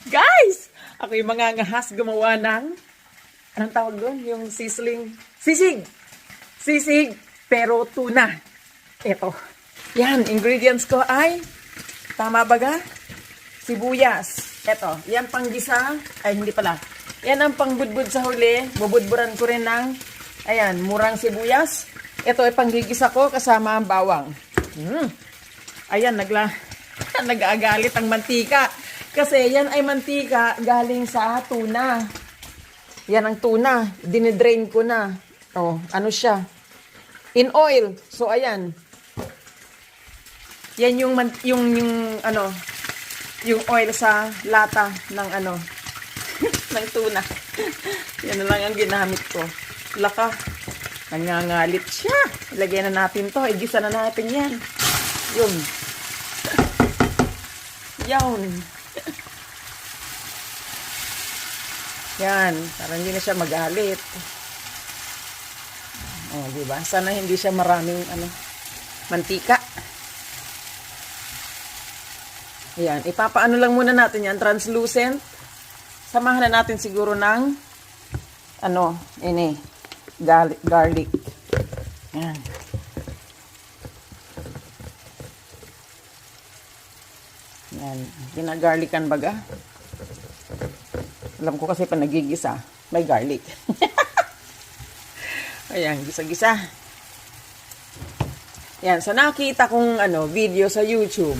Guys! Ako yung mga ngahas gumawa ng, anong tawag doon? Yung sisig. Sisig, pero tuna. Ito. Yan, ingredients ko ay, tama ba ga? Sibuyas. Ito, yan panggisa. Ay, hindi pala. Yan ang pangbudbud sa huli. Bubudburan ko rin ng, ayan, murang sibuyas. Ito ay panggigisa ko kasama ang bawang. Ayan, nag-aagalit ang mantika. Kasi yan ay mantika galing sa tuna. Yan ang tuna. Dinidrain ko na. Oh, ano siya? In oil. So, ayan. Yan yung oil sa lata ng ng tuna. Yan na lang ang ginamit ko. Laka. Nangangalit siya. Ilagay na natin to. Igisa na natin yan. Yun. Yan. Yan. Para hindi na siya magalit. Oh, diba? Sana hindi siya maraming mantika. Yan. Ipapaano lang muna natin yan. Translucent. Samahan na natin siguro ng garlic. Yan. Yan. Ginagarlican baga. Alam ko kasi pa nagigisa, may garlic. Ayan, gisa-gisa. Yan, sa nakita kong video sa YouTube,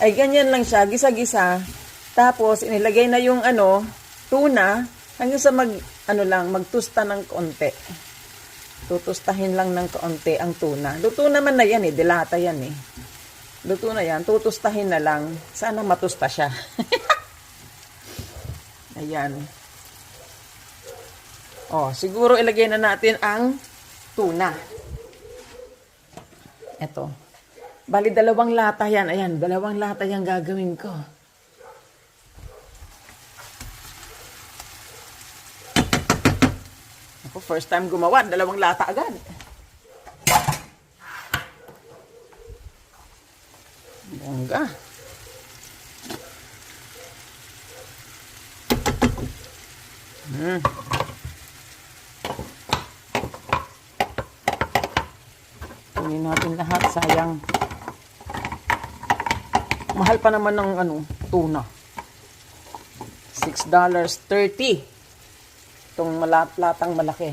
ay ganyan lang siya, gisa-gisa. Tapos, inilagay na yung tuna, hanggang sa magtusta ng konti. Tutustahin lang ng konti ang tuna. Luto naman na yan dilata yan Luto na yan, tutustahin na lang. Sana matusta siya. Ayan. Oh, siguro ilagay na natin ang tuna. Ito. Bali, 2 lata yan. Ayan, 2 lata yan gagawin ko. Ako, first time gumawa, 2 lata agad. Bongga. Kunin natin lahat, sayang. Mahal pa naman ng tuna. $6.30. Itong latang malaki.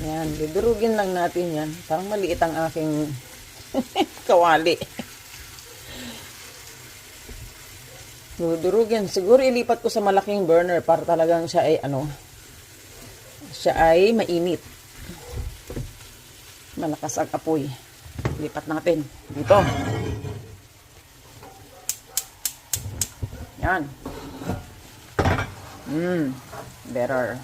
Yan, didurugin lang natin yan. Parang maliit ang aking kawali. Dudurugin. Siguro ilipat ko sa malaking burner para talagang siya ay siya ay mainit. Malakas ang apoy. Lipat natin dito. Yan. Better.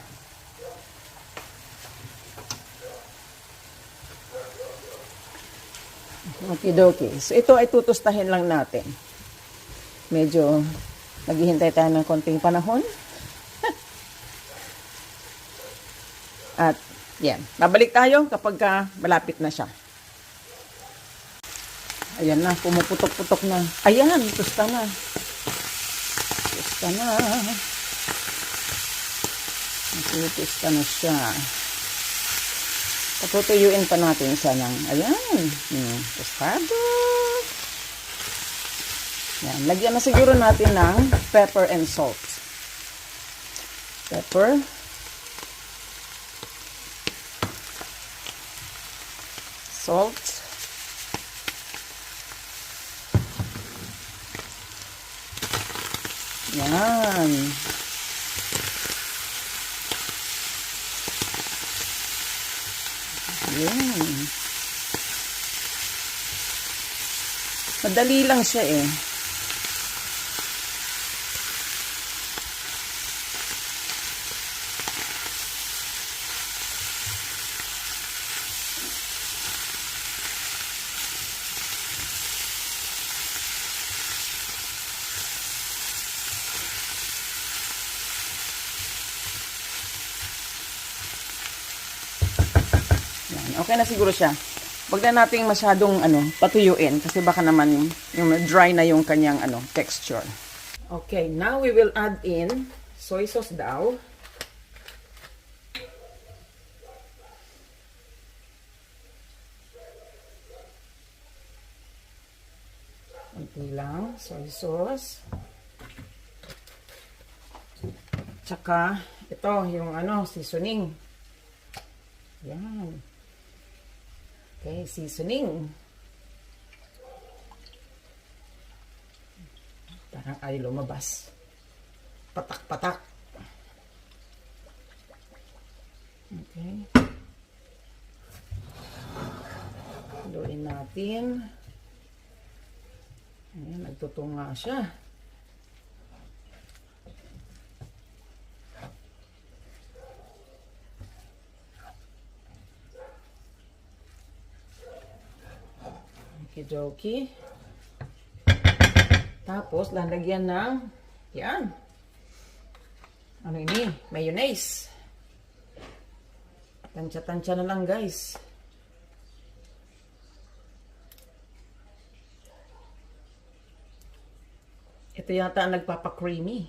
Okidoki. So ito ay tutustahin lang natin. Medyo naghihintay tayo ng konting panahon. At yan, babalik tayo kapag malapit na siya. Ayan na, pumuputok-putok na. Ayan, tusta na. Tusta na. Tusta na siya. Patutuyuin pa natin siya ng, ayan, tostado. Yan, lagyan na siguro natin ng pepper and salt. Pepper. Salt. Yan. Yan. Madali lang siya Okay na siguro siya. Wag na nating masyadong patuyuin kasi baka naman yung dry na yung kanyang texture. Okay, now we will add in soy sauce daw. Kunti lang, soy sauce. Tsaka, ito, yung seasoning. Yan. Okay, seasoning. Parang ay lumabas. Patak-patak. Okay. Haluin natin. Ayan, nagtutunga siya. Okidoki. Tapos, lalagyan ng, yan. Ano ini? Mayonnaise. Tansya-tansya na lang, guys. Ito yata ang nagpapa-creamy.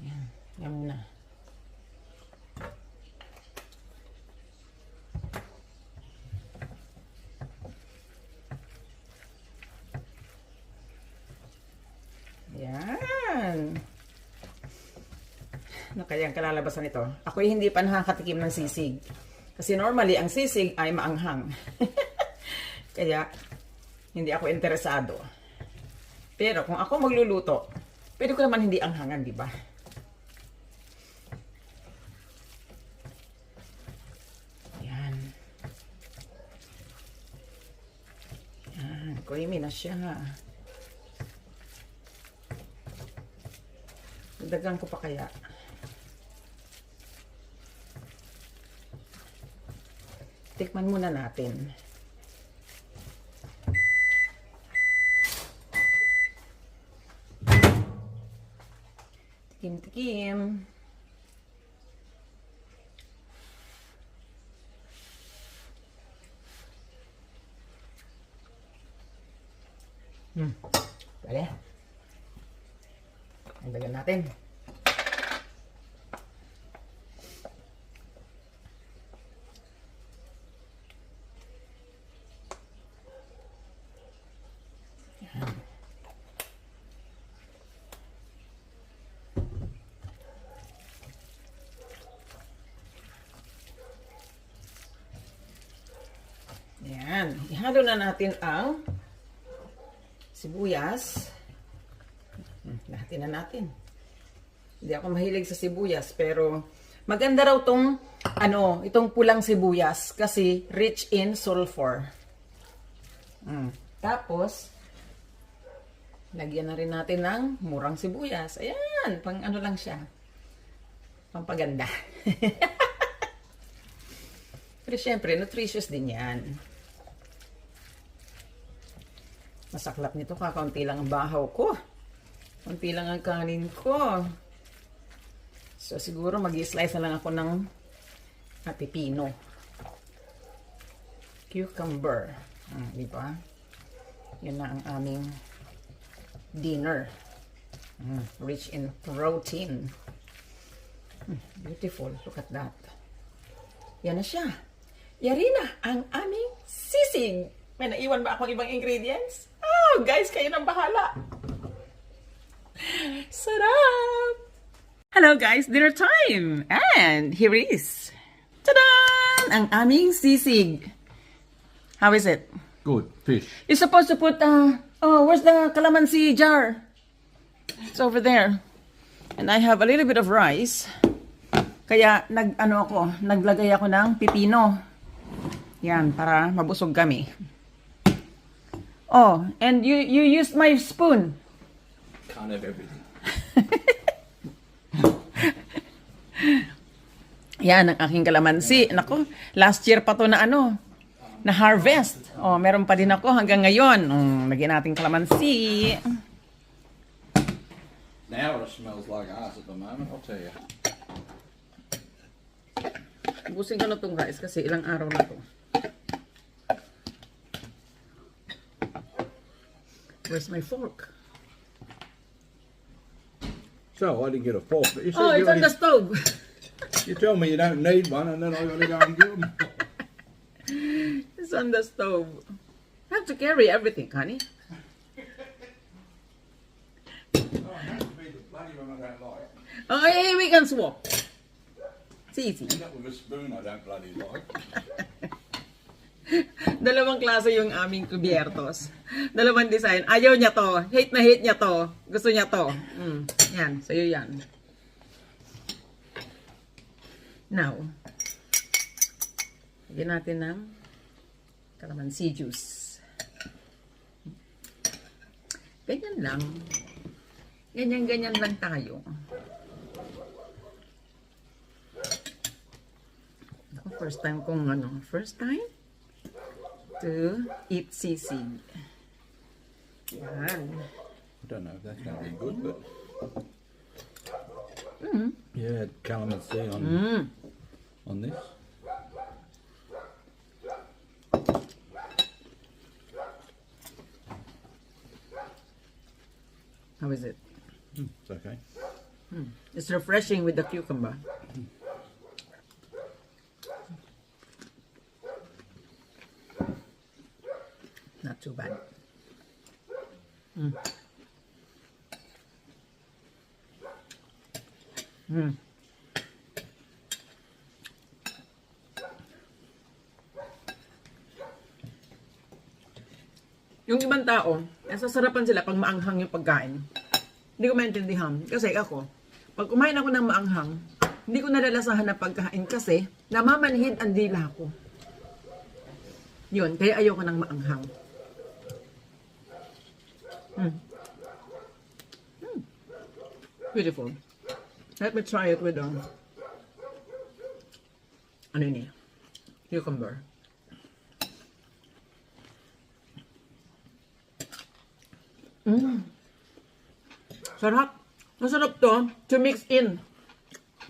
Yan. Yan muna. Yan. Ano kaya ang kalalabasan nito? Ako hindi pa nakakatikim ng sisig. Kasi normally, ang sisig ay maanghang. Kaya, hindi ako interesado. Pero kung ako magluluto, pwede ko naman hindi anghangan, di ba? Yan. Yan. Creamy na siya. Dagan ko pa kaya. Tikman muna natin. Tikim-tikim. Bale. Dagdagan natin. Yan. Ihalo na natin ang sibuyas. Lahatin na natin. Hindi ako mahilig sa sibuyas, pero maganda raw itong pulang sibuyas kasi rich in sulfur. Tapos, lagyan na rin natin ng murang sibuyas. Ayan, pang lang siya. Pampaganda. Pero syempre, nutritious din yan. Masaklap nito, kakaunti lang ang bahaw ko. Kunti lang ang kanin ko. So, siguro mag-i-slice na lang ako ng pipino. Cucumber. Di ba? Yan na ang aming dinner. Rich in protein. Beautiful. Look at that. Yan na siya. Yari na ang aming sisig. May naiwan ba akong ibang ingredients? Oh, guys, kayo nang bahala. Sarap! Hello guys, dinner time! And here is, ta-da! Ang aming sisig. How is it? Good. Fish. You're supposed to put, where's the calamansi jar? It's over there. And I have a little bit of rice. Kaya, naglagay ako ng pipino. Yan, para mabusog kami. Oh, and you used my spoon. Can't have everything. Yan, ang aking kalamansi. Nako, last year pa to na na harvest. Oh, meron pa din ako hanggang ngayon. Lagyan natin kalamansi. Now it smells like ass at the moment, I'll tell you. Ubusin ko na itong rice kasi ilang araw na to. Where's my fork? So I didn't get a fork, but you said Oh, it's on the stove. you tell me you don't need one, and then I got to go and get them. It's on the stove. I have to carry everything, honey. Oh, it has to be the bloody one I don't like. Oh, hey, we can swap. It's easy. That with a spoon I don't bloody like. Dalawang klase yung aming kubiertos. Dalawang design. Ayaw niya to. Hate na hate niya to. Gusto niya to. Yan. Sa'yo yan. Now, lagyan natin ng calamansi juice. Ganyan lang. Ganyan-ganyan lang tayo. Ako, first time to eat sisig. Yan. I don't know if that's going to be good, but yeah, calamansi on this. How is it? It's okay. It's refreshing with the cucumber. Not too bad. Yung ibang tao, nasasarapan sila pag maanghang yung pagkain. Hindi ko maintindihan. Kasi ako, pag kumain ako ng maanghang, hindi ko nalalasahan na pagkain kasi namamanhid ang dila ko. Yun, kaya ayoko ng maanghang. Beautiful. Let me try it with ano yun eh? Cucumber. Sarap. Masarap to mix in.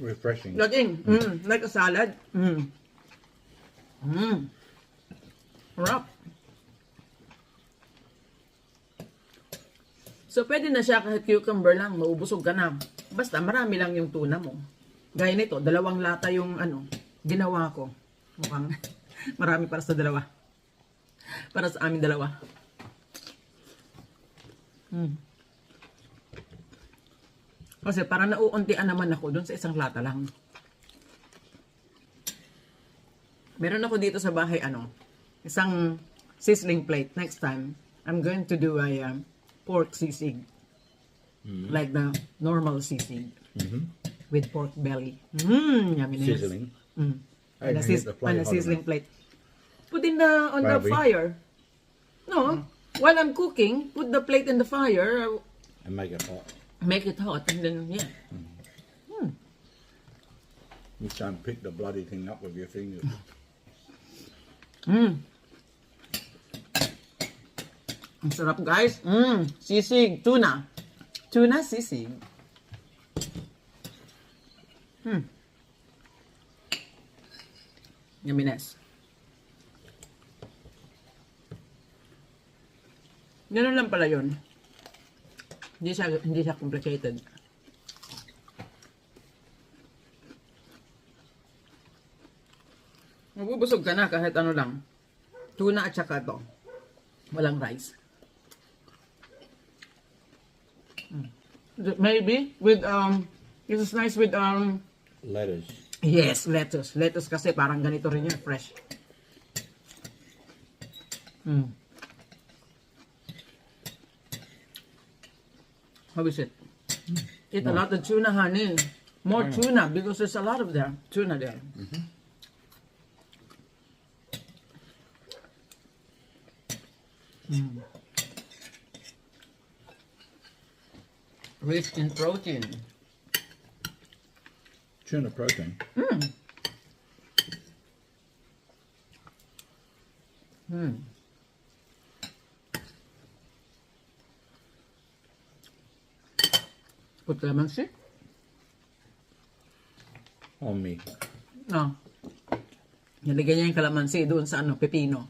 Refreshing. Laging. Like a salad. Sarap. So, pwede na siya kahit cucumber lang. Maubusog ka na. Basta, marami lang yung tuna mo. Gaya nito, 2 lata yung ginawa ko. Mukhang marami para sa dalawa. Para sa amin dalawa. Kasi para nauuntian naman ako dun sa 1 lata lang. Meron ako dito sa bahay, isang sizzling plate. Next time, I'm going to do a pork sisig. Like the normal sisig. With pork belly. Yummy. Sizzling. On a sizzling plate. Put in on the fire. No. While I'm cooking, put the plate in the fire. And make it hot. Make it hot and then, yeah. You don't pick the bloody thing up with your fingers. Ang sarap, guys. Sisig. Tuna. Tuna sisig. Yumminess. Ganun lang pala yun. Hindi siya complicated. Mabubusog ka na kahit ano lang. Tuna at saka to. Walang rice. Maybe with this is nice with Lettuce. yes, lettuce. Lettuce kasi parang ganito rin yan, fresh. How is it? Eat a lot of tuna, honey. More tuna because there's a lot of tuna there. Rich in protein. Tuna protein. Put calamansi? On me. No. Nilagyan niya yung kalamansi doon sa ano, pepino.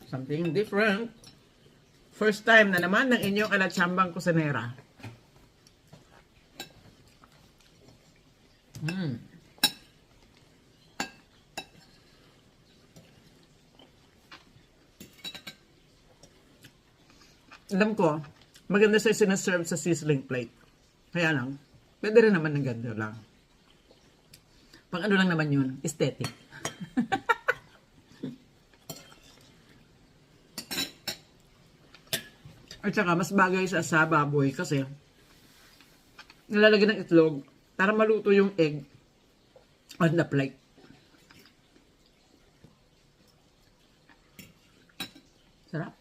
Something different. First time na naman ng inyong alatsambang kusinera. Alam ko, maganda siya sinaserve sa sizzling plate. Kaya lang, pwede rin naman ng ganda lang. Pang ano lang naman yun, aesthetic. At saka, mas bagay siya sa baboy kasi nilalagyan ng itlog para maluto yung egg on the plate. Sarap.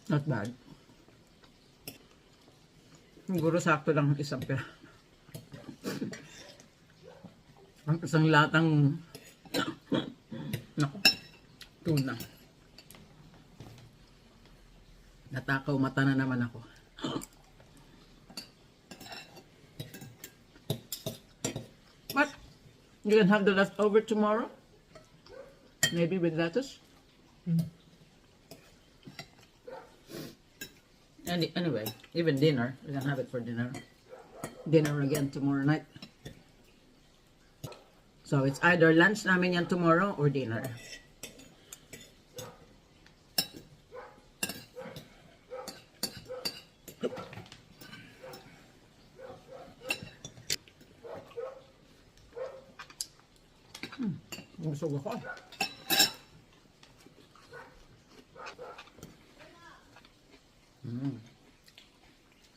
Not bad. Siguro sakto lang isang pera. Ang isang latang nako, tuna. Natakaw mata na naman ako. But you can have the leftover tomorrow. Maybe with lettuce. And anyway, even dinner, we can have it for dinner. Dinner again tomorrow night. So it's either lunch namin yan tomorrow or dinner. Busog ako.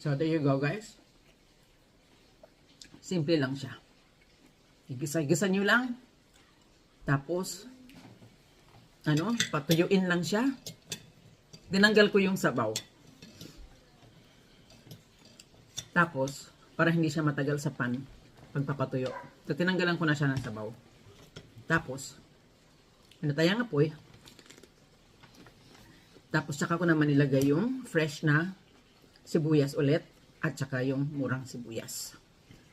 So there you go, guys. Simple lang siya. Igisa-gisa nyo lang. Tapos, patuyuin lang siya. Dinanggal ko yung sabaw. Tapos, para hindi siya matagal sa pan, pagpapatuyo. So, tinanggalan ko na siya ng sabaw. Tapos, pinatayang apoy. Tapos, saka ko naman nilagay yung fresh na sibuyas ulit. At saka yung murang sibuyas.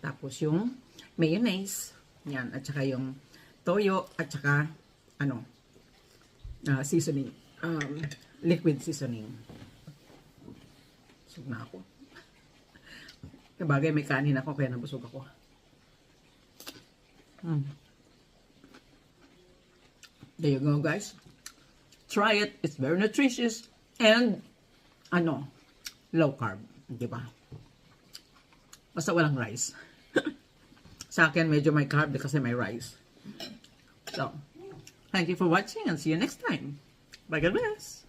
Tapos, yung mayonnaise. Yan. At saka yung toyo. At saka, seasoning. Liquid seasoning. Busog na ako. Kabagay, may kanin ako, kaya nabusog ako. There you go, guys. Try it. It's very nutritious. And, low carb. Diba? Basta walang rice. Sa akin, medyo may carb kasi may rice. So, thank you for watching and see you next time. Bye, God bless.